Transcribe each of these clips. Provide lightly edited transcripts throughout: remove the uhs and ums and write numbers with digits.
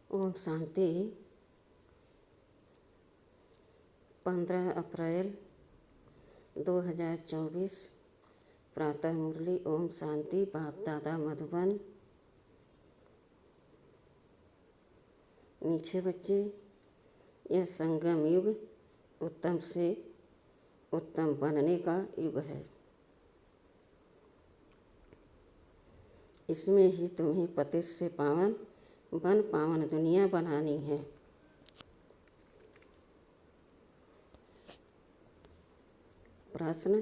ओम शांति। 15 अप्रैल 2024 प्रातः मुरली। ओम शांति। बाप दादा मधुबन। मीठे बच्चे, यह संगम युग उत्तम से उत्तम बनने का युग है। इसमें ही तुम्हें पतित से पावन पावन दुनिया बनानी है। प्रश्न: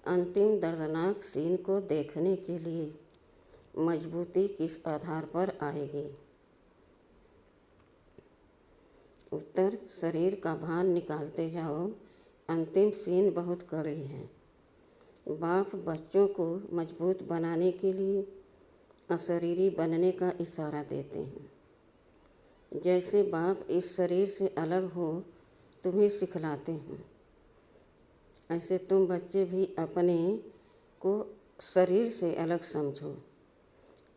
अंतिम दर्दनाक सीन को देखने के लिए मजबूती किस आधार पर आएगी? उत्तर: शरीर का भान निकालते जाओ। अंतिम सीन बहुत कड़ी है। बाप बच्चों को मजबूत बनाने के लिए अशरीरी बनने का इशारा देते हैं। जैसे बाप इस शरीर से अलग हो तुम्हें सिखलाते हैं, ऐसे तुम बच्चे भी अपने को शरीर से अलग समझो,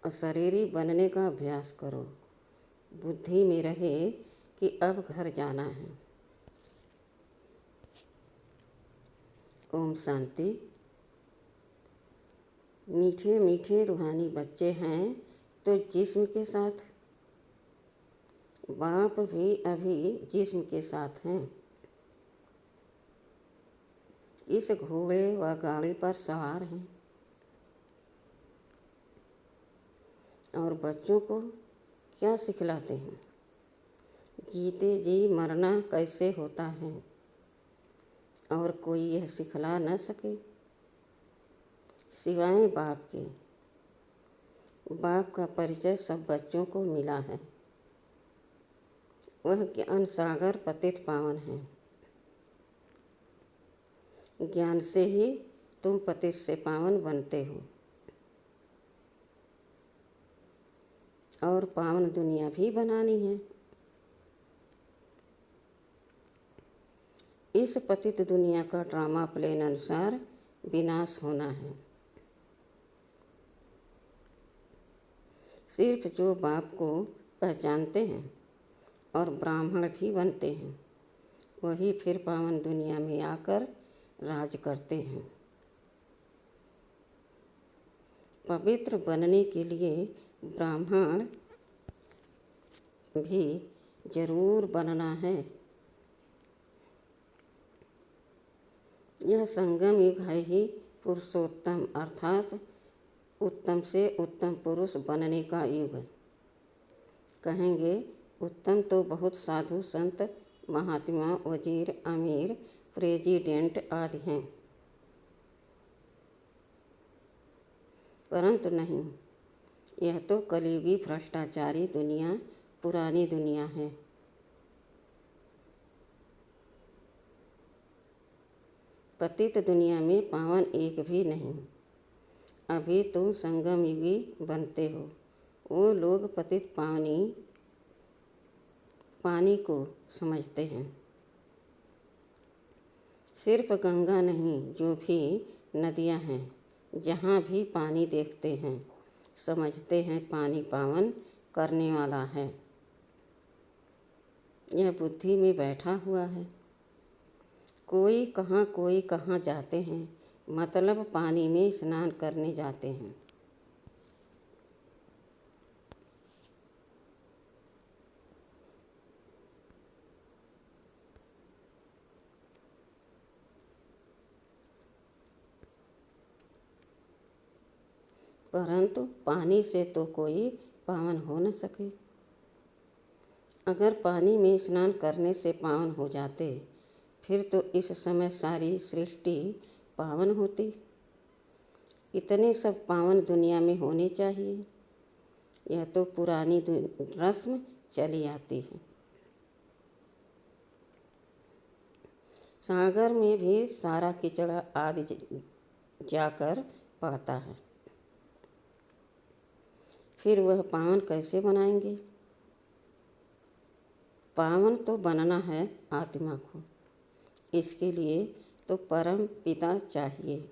अशरीरी बनने का अभ्यास करो। बुद्धि में रहे कि अब घर जाना है। ओम शांति। मीठे मीठे रूहानी बच्चे हैं तो जिस्म के साथ, बाप भी अभी जिस्म के साथ हैं। इस घोड़े व गाड़ी पर सवार हैं और बच्चों को क्या सिखलाते हैं? जीते जी मरना कैसे होता है और कोई यह सिखला न सके सिवाय बाप के। बाप का परिचय सब बच्चों को मिला है। वह ज्ञान सागर पतित पावन है। ज्ञान से ही तुम पतित से पावन बनते हो और पावन दुनिया भी बनानी है। इस पतित दुनिया का ड्रामा प्लेन अनुसार विनाश होना है। सिर्फ जो बाप को पहचानते हैं और ब्राह्मण भी बनते हैं, वही फिर पावन दुनिया में आकर राज करते हैं। पवित्र बनने के लिए ब्राह्मण भी जरूर बनना है। यह संगम युग है ही पुरुषोत्तम अर्थात उत्तम से उत्तम पुरुष बनने का युग। कहेंगे उत्तम तो बहुत साधु संत महात्मा वजीर अमीर प्रेसिडेंट आदि हैं, परंतु नहीं, यह तो कलयुगी भ्रष्टाचारी दुनिया पुरानी दुनिया है। पतित दुनिया में पावन एक भी नहीं। अभी तुम संगम युगी बनते हो। वो लोग पतित पानी को समझते हैं। सिर्फ गंगा नहीं, जो भी नदियां हैं, जहाँ भी पानी देखते हैं, समझते हैं पानी पावन करने वाला है। यह बुद्धि में बैठा हुआ है। कोई कहाँ जाते हैं, मतलब पानी में स्नान करने जाते हैं। परंतु पानी से तो कोई पावन हो न सके। अगर पानी में स्नान करने से पावन हो जाते, फिर तो इस समय सारी सृष्टि पावन होती। इतने सब पावन दुनिया में होने चाहिए। यह तो पुरानी रस्म चली आती है। सागर में भी सारा कीचड़ आदि जाकर पड़ता है। फिर वह पावन कैसे बनाएंगे? पावन तो बनना है आत्मा को। इसके लिए तो परम पिता चाहिए,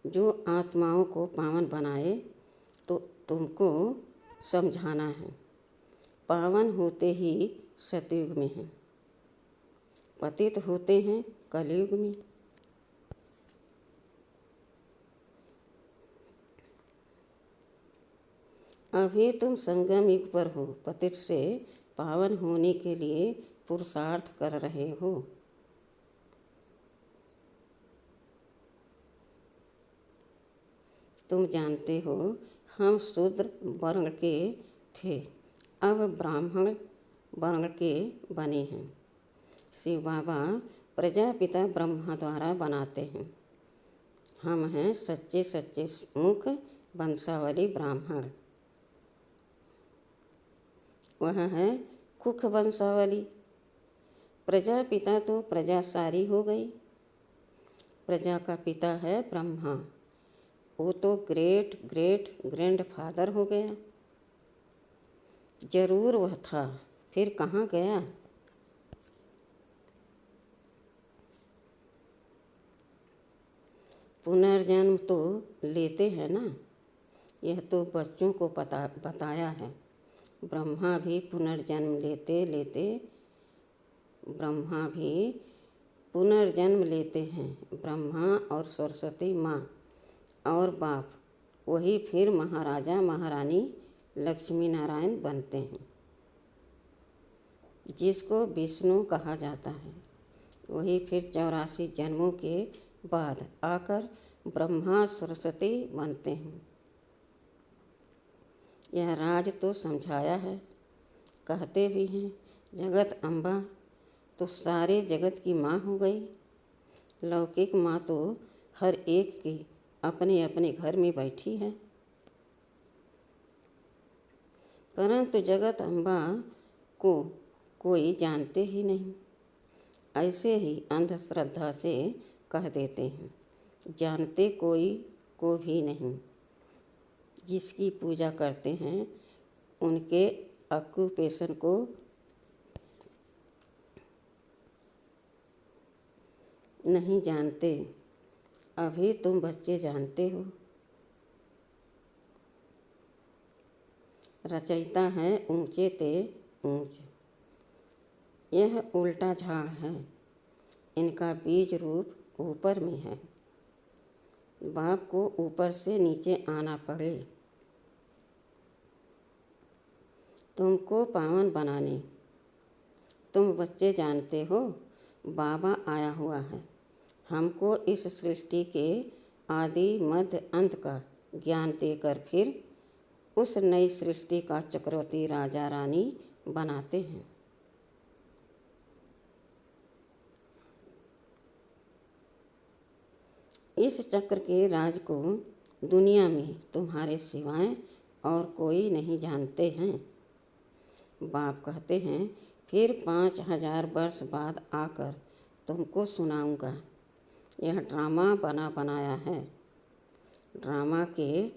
जो आत्माओं को पावन बनाए। तो तुमको समझाना है। पावन होते ही सतयुग में हैं, पतित होते हैं कलयुग में। अभी तुम संगम युग पर हो, पतित से पावन होने के लिए पुरुषार्थ कर रहे हो। तुम जानते हो हम शूद्र वर्ण के थे, अब ब्राह्मण वर्ण के बने हैं। शिव बाबा प्रजापिता ब्रह्मा द्वारा बनाते हैं। हम हैं सच्चे सच्चे मुख वंशावली ब्राह्मण। वह है कुख वंशावली। प्रजापिता तो प्रजा सारी हो गई। प्रजा का पिता है ब्रह्मा, वो तो ग्रेट ग्रेट ग्रैंडफादर हो गया। जरूर वह था, फिर कहाँ गया। पुनर्जन्म तो लेते हैं ना, यह तो बच्चों को बताया है। ब्रह्मा भी पुनर्जन्म लेते हैं। ब्रह्मा और सरस्वती माँ और बाप वही फिर महाराजा महारानी लक्ष्मी नारायण बनते हैं। जिसको विष्णु कहा जाता है वही फिर 84 जन्मों के बाद आकर ब्रह्मा सरस्वती बनते हैं। यह राज तो समझाया है। कहते भी हैं जगत अम्बा तो सारे जगत की माँ हो गई। लौकिक माँ तो हर एक की अपने अपने घर में बैठी है, परंतु जगत अम्बा को कोई जानते ही नहीं। ऐसे ही अंधश्रद्धा से कह देते हैं, जानते कोई को भी नहीं। जिसकी पूजा करते हैं उनके ऑक्यूपेशन को नहीं जानते। अभी तुम बच्चे जानते हो। रचयिता है ऊंचे ते ऊंच। यह उल्टा झाड़ है, इनका बीज रूप ऊपर में है। बाप को ऊपर से नीचे आना पड़े तुमको पावन बनाने। तुम बच्चे जानते हो बाबा आया हुआ है हमको इस सृष्टि के आदि मध्य अंत का ज्ञान देकर फिर उस नई सृष्टि का चक्रवर्ती राजा रानी बनाते हैं। इस चक्र के राज को दुनिया में तुम्हारे सिवाय और कोई नहीं जानते हैं। बाप कहते हैं फिर 5000 वर्ष बाद आकर तुमको सुनाऊंगा। यह ड्रामा बना बनाया है। ड्रामा के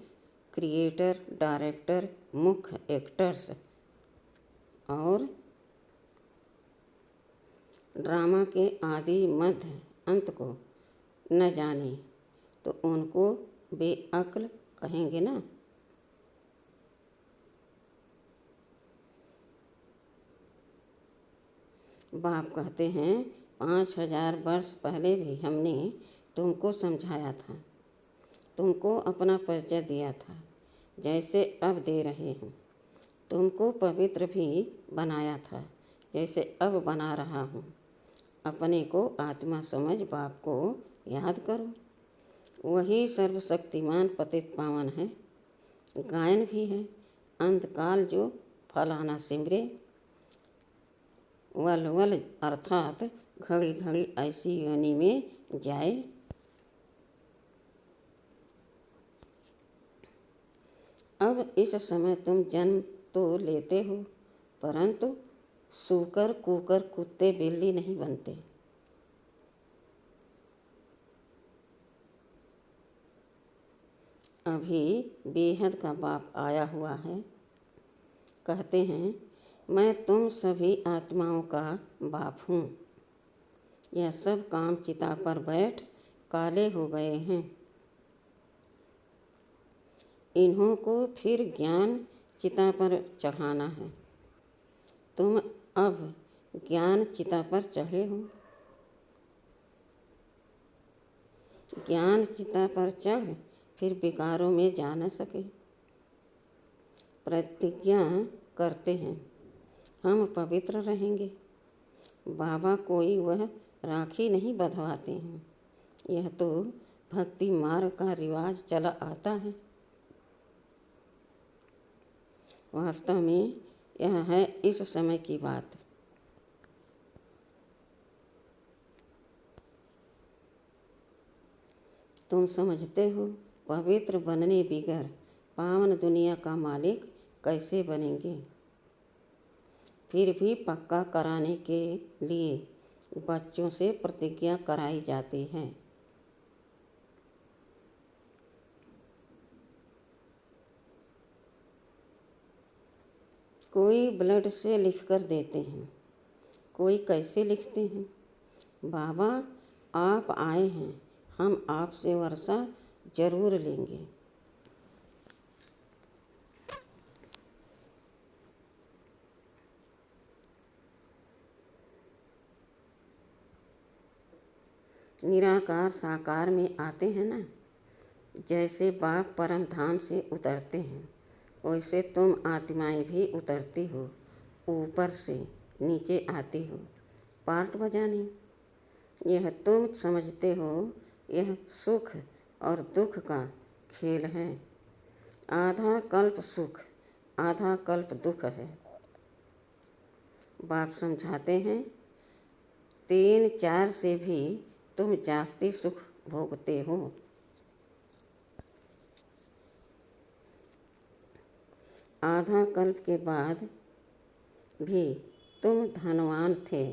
क्रिएटर डायरेक्टर मुख्य एक्टर्स और ड्रामा के आदि मध्य अंत को न जाने तो उनको बेअक्ल कहेंगे ना। बाप कहते हैं 5000 वर्ष पहले भी हमने तुमको समझाया था, तुमको अपना परिचय दिया था, जैसे अब दे रहे हैं। तुमको पवित्र भी बनाया था, जैसे अब बना रहा हूँ। अपने को आत्मा समझ बाप को याद करो। वही सर्वशक्तिमान पतित पावन है। गायन भी है, अंतकाल जो फलाना सिमरे। वल वल अर्थात घड़ी घड़ी ऐसी योनि में जाए। अब इस समय तुम जन्म तो लेते हो, परंतु सूकर कुकर कुत्ते बिल्ली नहीं बनते। अभी बेहद का बाप आया हुआ है। कहते हैं मैं तुम सभी आत्माओं का बाप हूँ। यह सब काम चिता पर बैठ काले हो गए हैं। इन्हों को फिर ज्ञान चिता पर चढ़ाना है। तुम अब ज्ञान चिता पर चढ़े हो। ज्ञान चिता पर चढ़ फिर विकारों में जा न सके। प्रतिज्ञा करते हैं हम पवित्र रहेंगे। बाबा कोई वह राखी नहीं बंधवाते हैं, यह तो भक्ति मार्ग का रिवाज चला आता है। वास्तव में यह है इस समय की बात। तुम समझते हो पवित्र बनने बिगर पावन दुनिया का मालिक कैसे बनेंगे। फिर भी पक्का कराने के लिए बच्चों से प्रतिज्ञा कराई जाती है। कोई ब्लड से लिख कर देते हैं, कोई कैसे लिखते हैं। बाबा आप आए हैं, हम आपसे वर्षा जरूर लेंगे। निराकार साकार में आते हैं ना। जैसे बाप परम धाम से उतरते हैं, वैसे तुम आत्माएं भी उतरती हो, ऊपर से नीचे आती हो पार्ट बजाने। यह तुम समझते हो यह सुख और दुख का खेल है। आधा कल्प सुख आधा कल्प दुख है। बाप समझाते हैं 3-4 से भी तुम जास्ती सुख भोगते हो। आधा कल्प के बाद भी तुम धनवान थे,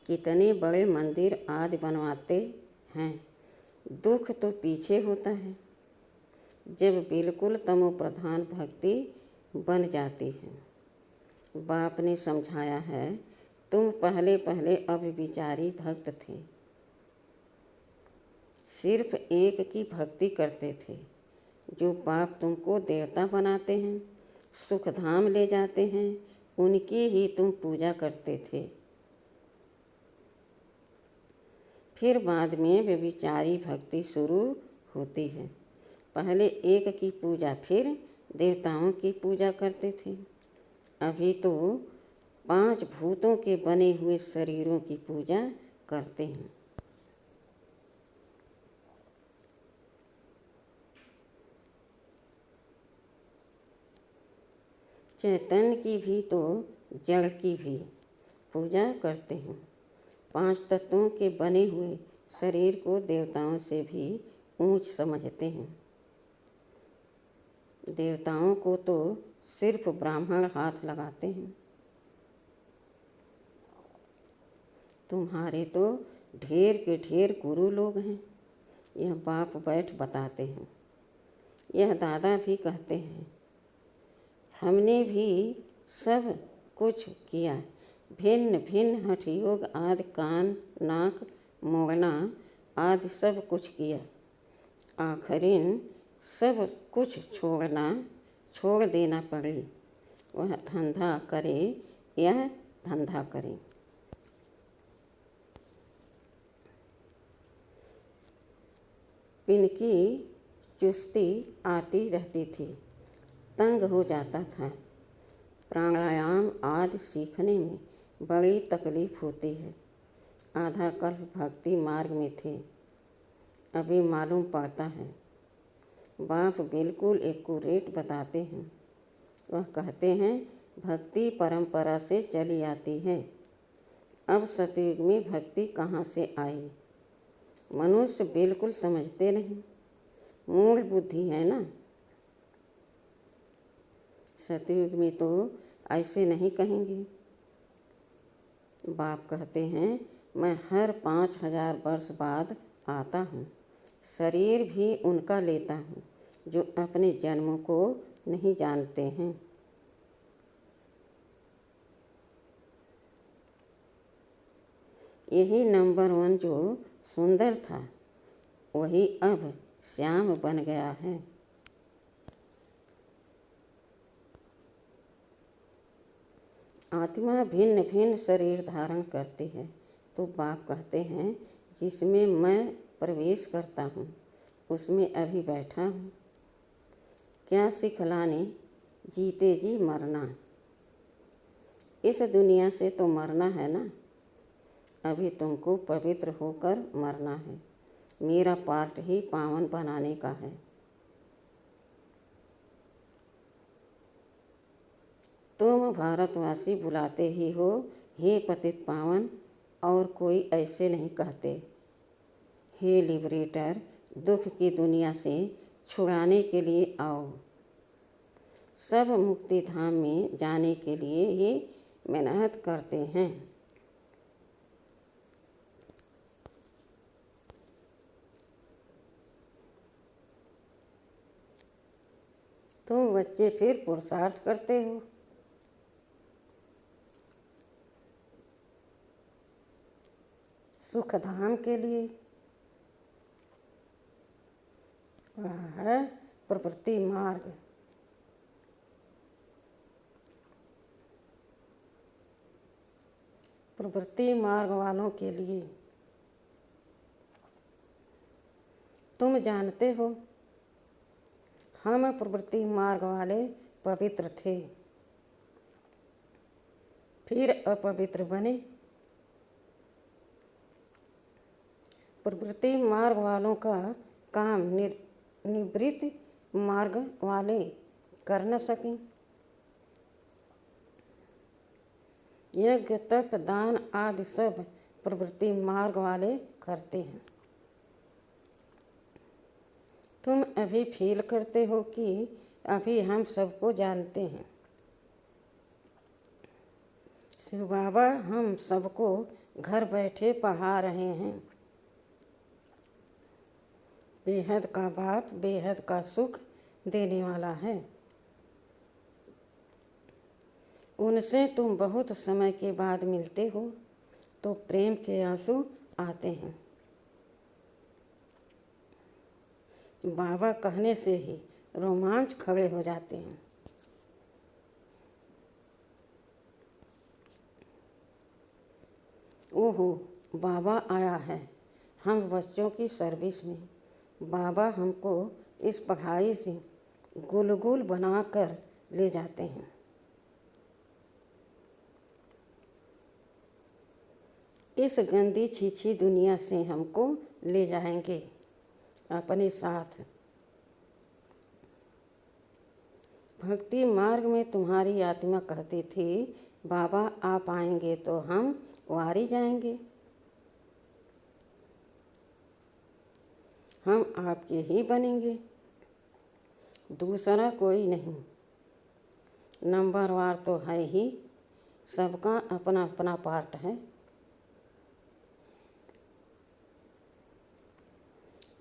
कितने बड़े मंदिर आदि बनवाते हैं। दुख तो पीछे होता है, जब बिल्कुल तमो प्रधान भक्ति बन जाती है। बाप ने समझाया है तुम पहले पहले अविचारी भक्त थे, सिर्फ एक की भक्ति करते थे। जो बाप तुमको देवता बनाते हैं, सुख धाम ले जाते हैं, उनकी ही तुम पूजा करते थे। फिर बाद में व्यभिचारी भक्ति शुरू होती है। पहले एक की पूजा, फिर देवताओं की पूजा करते थे। अभी तो 5 भूतों के बने हुए शरीरों की पूजा करते हैं। चैतन्य की भी तो जड़ की भी पूजा करते हैं। 5 तत्वों के बने हुए शरीर को देवताओं से भी ऊंच समझते हैं। देवताओं को तो सिर्फ ब्राह्मण हाथ लगाते हैं। तुम्हारे तो ढेर के ढेर गुरु लोग हैं, यह बाप बैठ बताते हैं। यह दादा भी कहते हैं हमने भी सब कुछ किया, भिन्न भिन्न हठ योग आदि, कान नाक मोड़ना आदि सब कुछ किया। आखिरीन सब कुछ छोड़ देना पड़े। वह धंधा करे यह धंधा करे। इनकी चुस्ती आती रहती थी, तंग हो जाता था। प्राणायाम आदि सीखने में बड़ी तकलीफ होती है। आधा कल्प भक्ति मार्ग में थे, अभी मालूम पड़ता है। बाप बिल्कुल एक्यूरेट बताते हैं। वह कहते हैं भक्ति परंपरा से चली आती है। अब सतयुग में भक्ति कहाँ से आई? मनुष्य बिल्कुल समझते नहीं, मूढ़ बुद्धि है ना। सतयुग में तो ऐसे नहीं कहेंगे। बाप कहते हैं मैं हर 5000 वर्ष बाद आता हूँ, शरीर भी उनका लेता हूँ जो अपने जन्मों को नहीं जानते हैं। यही नंबर 1 जो सुंदर था, वही अब श्याम बन गया है। आत्मा भिन्न भिन्न शरीर धारण करती है, तो बाप कहते हैं जिसमें मैं प्रवेश करता हूँ उसमें अभी बैठा हूँ। क्या सिखलाने जीते जी मरना, इस दुनिया से तो मरना है ना, अभी तुमको पवित्र होकर मरना है। मेरा पार्ट ही पावन बनाने का है। तुम भारतवासी बुलाते ही हो हे पतित पावन, और कोई ऐसे नहीं कहते। हे लिबरेटर, दुख की दुनिया से छुड़ाने के लिए आओ। सब मुक्ति धाम में जाने के लिए ये मेहनत करते हैं। तुम बच्चे फिर पुरुषार्थ करते हो। सुख धाम के लिए। वह है प्रवृत्ति मार्ग। प्रवृत्ति मार्ग वालों के लिए। तुम जानते हो हम प्रवृत्ति मार्ग वाले पवित्र थे, फिर अपवित्र बने। प्रवृत्ति मार्ग वालों का काम निवृत्ति मार्ग वाले कर न सकें। यज्ञ तप दान आदि सब प्रवृत्ति मार्ग वाले करते हैं। तुम अभी फील करते हो कि अभी हम सबको जानते हैं। शिव बाबा हम सबको घर बैठे पढ़ा रहे हैं। बेहद का बाप बेहद का सुख देने वाला है। उनसे तुम बहुत समय के बाद मिलते हो तो प्रेम के आंसू आते हैं। बाबा कहने से ही रोमांच खड़े हो जाते हैं। ओहो, बाबा आया है। हम बच्चों की सर्विस में। बाबा हमको इस पढ़ाई से गुलगुल बना कर ले जाते हैं। इस गंदी छीछी दुनिया से हमको ले जाएंगे अपने साथ। भक्ति मार्ग में तुम्हारी आत्मा कहती थी बाबा आप आएंगे तो हम वारी जाएंगे। हम आपके ही बनेंगे, दूसरा कोई नहीं। नंबरवार तो है ही, सबका अपना अपना पार्ट है।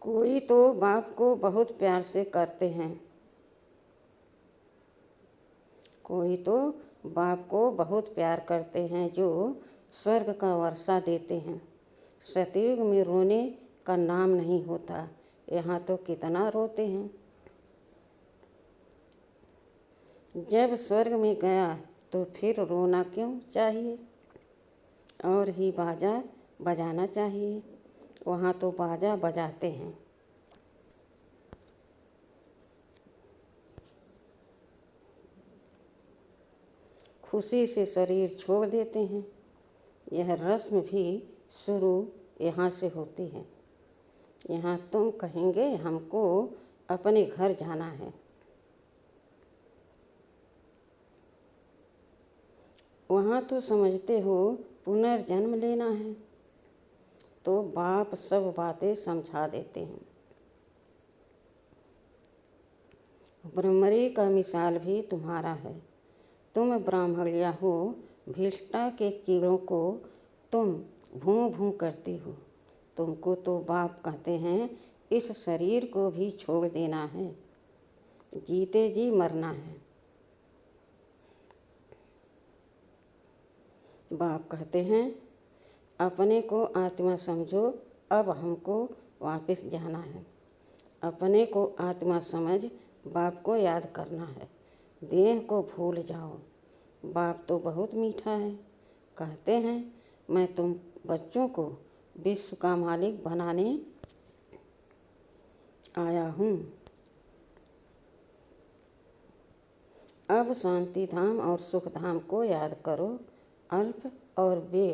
कोई तो बाप को बहुत प्यार से करते हैं, कोई तो बाप को बहुत प्यार करते हैं जो स्वर्ग का वर्षा देते हैं। सतयुग में रोने का नाम नहीं होता, यहाँ तो कितना रोते हैं। जब स्वर्ग में गया तो फिर रोना क्यों चाहिए, और ही बाजा बजाना चाहिए। वहाँ तो बाजा बजाते हैं। खुशी से शरीर छोड़ देते हैं। यह रस्म भी शुरू यहाँ से होती है। यहाँ तुम कहेंगे हमको अपने घर जाना है। वहाँ तो समझते हो पुनर्जन्म लेना है, तो बाप सब बातें समझा देते हैं। ब्रह्मरी का मिसाल भी तुम्हारा है। तुम ब्राह्मणिया हो, भिष्टा के कीड़ों को तुम भूं भूं करती हो। तुमको तो बाप कहते हैं इस शरीर को भी छोड़ देना है, जीते जी मरना है। बाप कहते हैं अपने को आत्मा समझो, अब हमको वापस जाना है। अपने को आत्मा समझ बाप को याद करना है। देह को भूल जाओ, बाप तो बहुत मीठा है। कहते हैं मैं तुम बच्चों को विश्व का मालिक बनाने आया हूँ। अब शांति धाम और सुख धाम को याद करो। अल्प और बे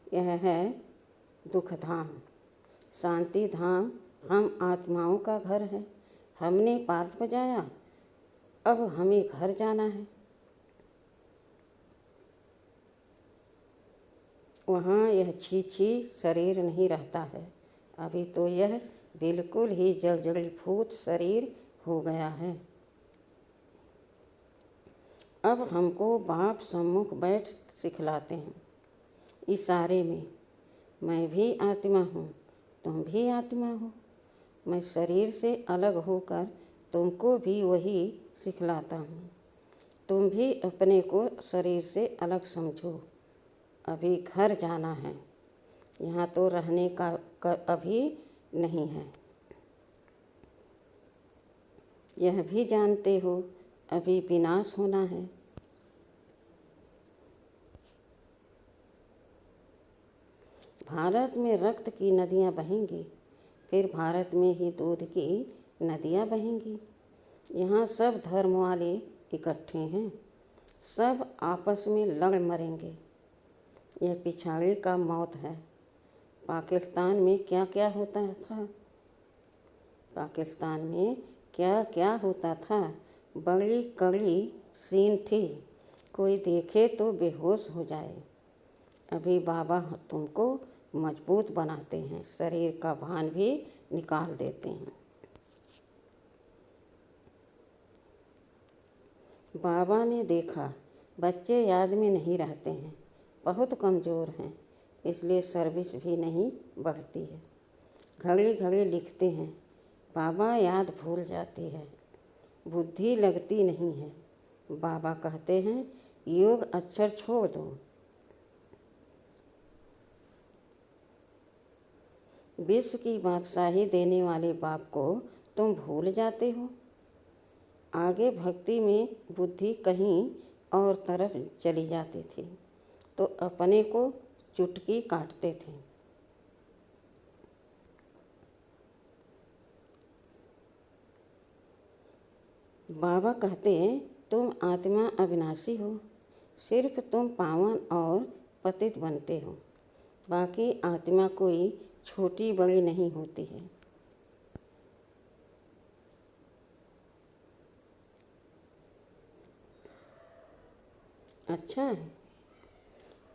यह है दुख धाम। शांति धाम हम आत्माओं का घर है। हमने पाठ बजाया, अब हमें घर जाना है। वहाँ यह छी शरीर नहीं रहता है। अभी तो यह बिल्कुल ही जलजलीभूत शरीर हो गया है। अब हमको बाप सम्मुख बैठ सिखलाते हैं इशारे में, मैं भी आत्मा हूँ, तुम भी आत्मा हो। मैं शरीर से अलग होकर तुमको भी वही सिखलाता हूँ। तुम भी अपने को शरीर से अलग समझो। अभी घर जाना है, यहाँ तो रहने का अभी नहीं है। यह भी जानते हो अभी विनाश होना है। भारत में रक्त की नदियाँ बहेंगी, फिर भारत में ही दूध की नदियाँ बहेंगी। यहाँ सब धर्म वाले इकट्ठे हैं, सब आपस में लड़ मरेंगे। यह पिछाड़ी का मौत है। पाकिस्तान में क्या क्या होता था, पाकिस्तान में क्या क्या होता था। बड़ी कड़ी सीन थी, कोई देखे तो बेहोश हो जाए। अभी बाबा तुमको मजबूत बनाते हैं, शरीर का भान भी निकाल देते हैं। बाबा ने देखा बच्चे याद में नहीं रहते हैं, बहुत कमज़ोर हैं, इसलिए सर्विस भी नहीं बढ़ती है। घड़ी घड़ी लिखते हैं, बाबा याद भूल जाती है, बुद्धि लगती नहीं है। बाबा कहते हैं योग अक्षर छोड़ दो। विश्व की बादशाही देने वाले बाप को तुम भूल जाते हो। आगे भक्ति में बुद्धि कहीं और तरफ चली जाती थी तो अपने को चुटकी काटते थे। बाबा कहते तुम आत्मा अविनाशी हो, सिर्फ तुम पावन और पतित बनते हो, बाकी आत्मा कोई छोटी बड़ी नहीं होती है। अच्छा है।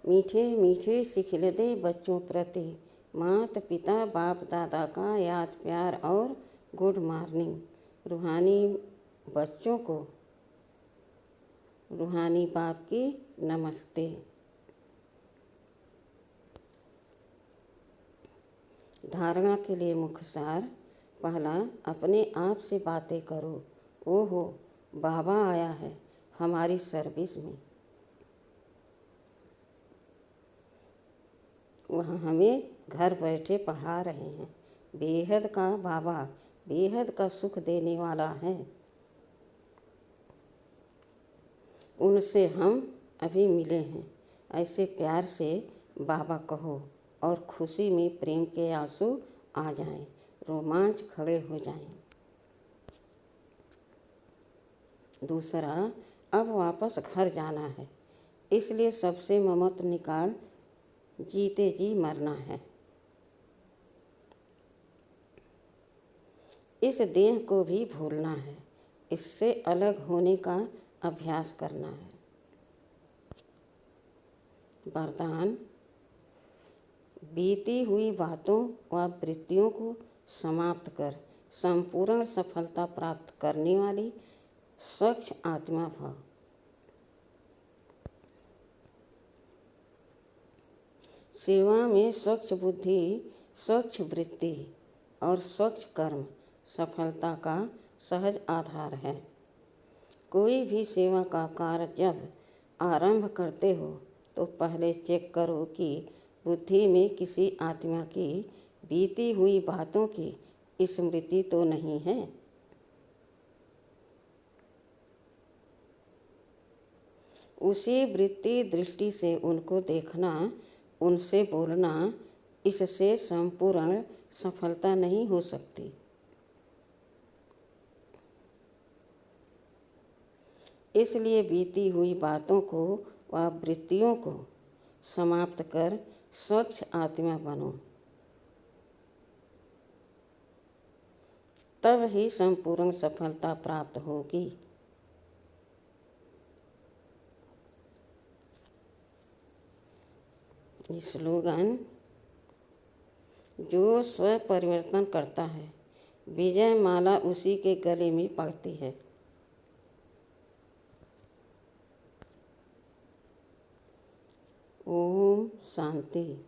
मीठे मीठे सिखिलदे बच्चों प्रति माता पिता बाप दादा का याद प्यार और गुड मॉर्निंग। रूहानी बच्चों को रूहानी बाप की नमस्ते। धारणा के लिए मुख्य सार। पहला, अपने आप से बातें करो। ओहो, बाबा आया है हमारी सर्विस में। वह हमें घर बैठे पढ़ा रहे हैं। बेहद का बाबा बेहद का सुख देने वाला है। उनसे हम अभी मिले हैं, ऐसे प्यार से बाबा कहो और खुशी में प्रेम के आंसू आ जाएं, रोमांच खड़े हो जाएं। दूसरा, अब वापस घर जाना है, इसलिए सबसे ममत्व निकाल जीते जी मरना है। इस देह को भी भूलना है, इससे अलग होने का अभ्यास करना है। वरदान, बीती हुई बातों व वृत्तियों को समाप्त कर संपूर्ण सफलता प्राप्त करने वाली स्वच्छ आत्मा भव। सेवा में स्वच्छ बुद्धि, स्वच्छ वृत्ति और स्वच्छ कर्म सफलता का सहज आधार है। कोई भी सेवा का कार्य जब आरंभ करते हो तो पहले चेक करो कि बुद्धि में किसी आत्मा की बीती हुई बातों की स्मृति तो नहीं है। उसी वृत्ति दृष्टि से उनको देखना, उनसे बोलना, इससे संपूर्ण सफलता नहीं हो सकती। इसलिए बीती हुई बातों को व वृत्तियों को समाप्त कर स्वच्छ आत्मा बनो, तब ही संपूर्ण सफलता प्राप्त होगी। स्लोगन: जो स्व परिवर्तन करता है, विजय माला उसी के गले में पड़ती है। ओम शांति।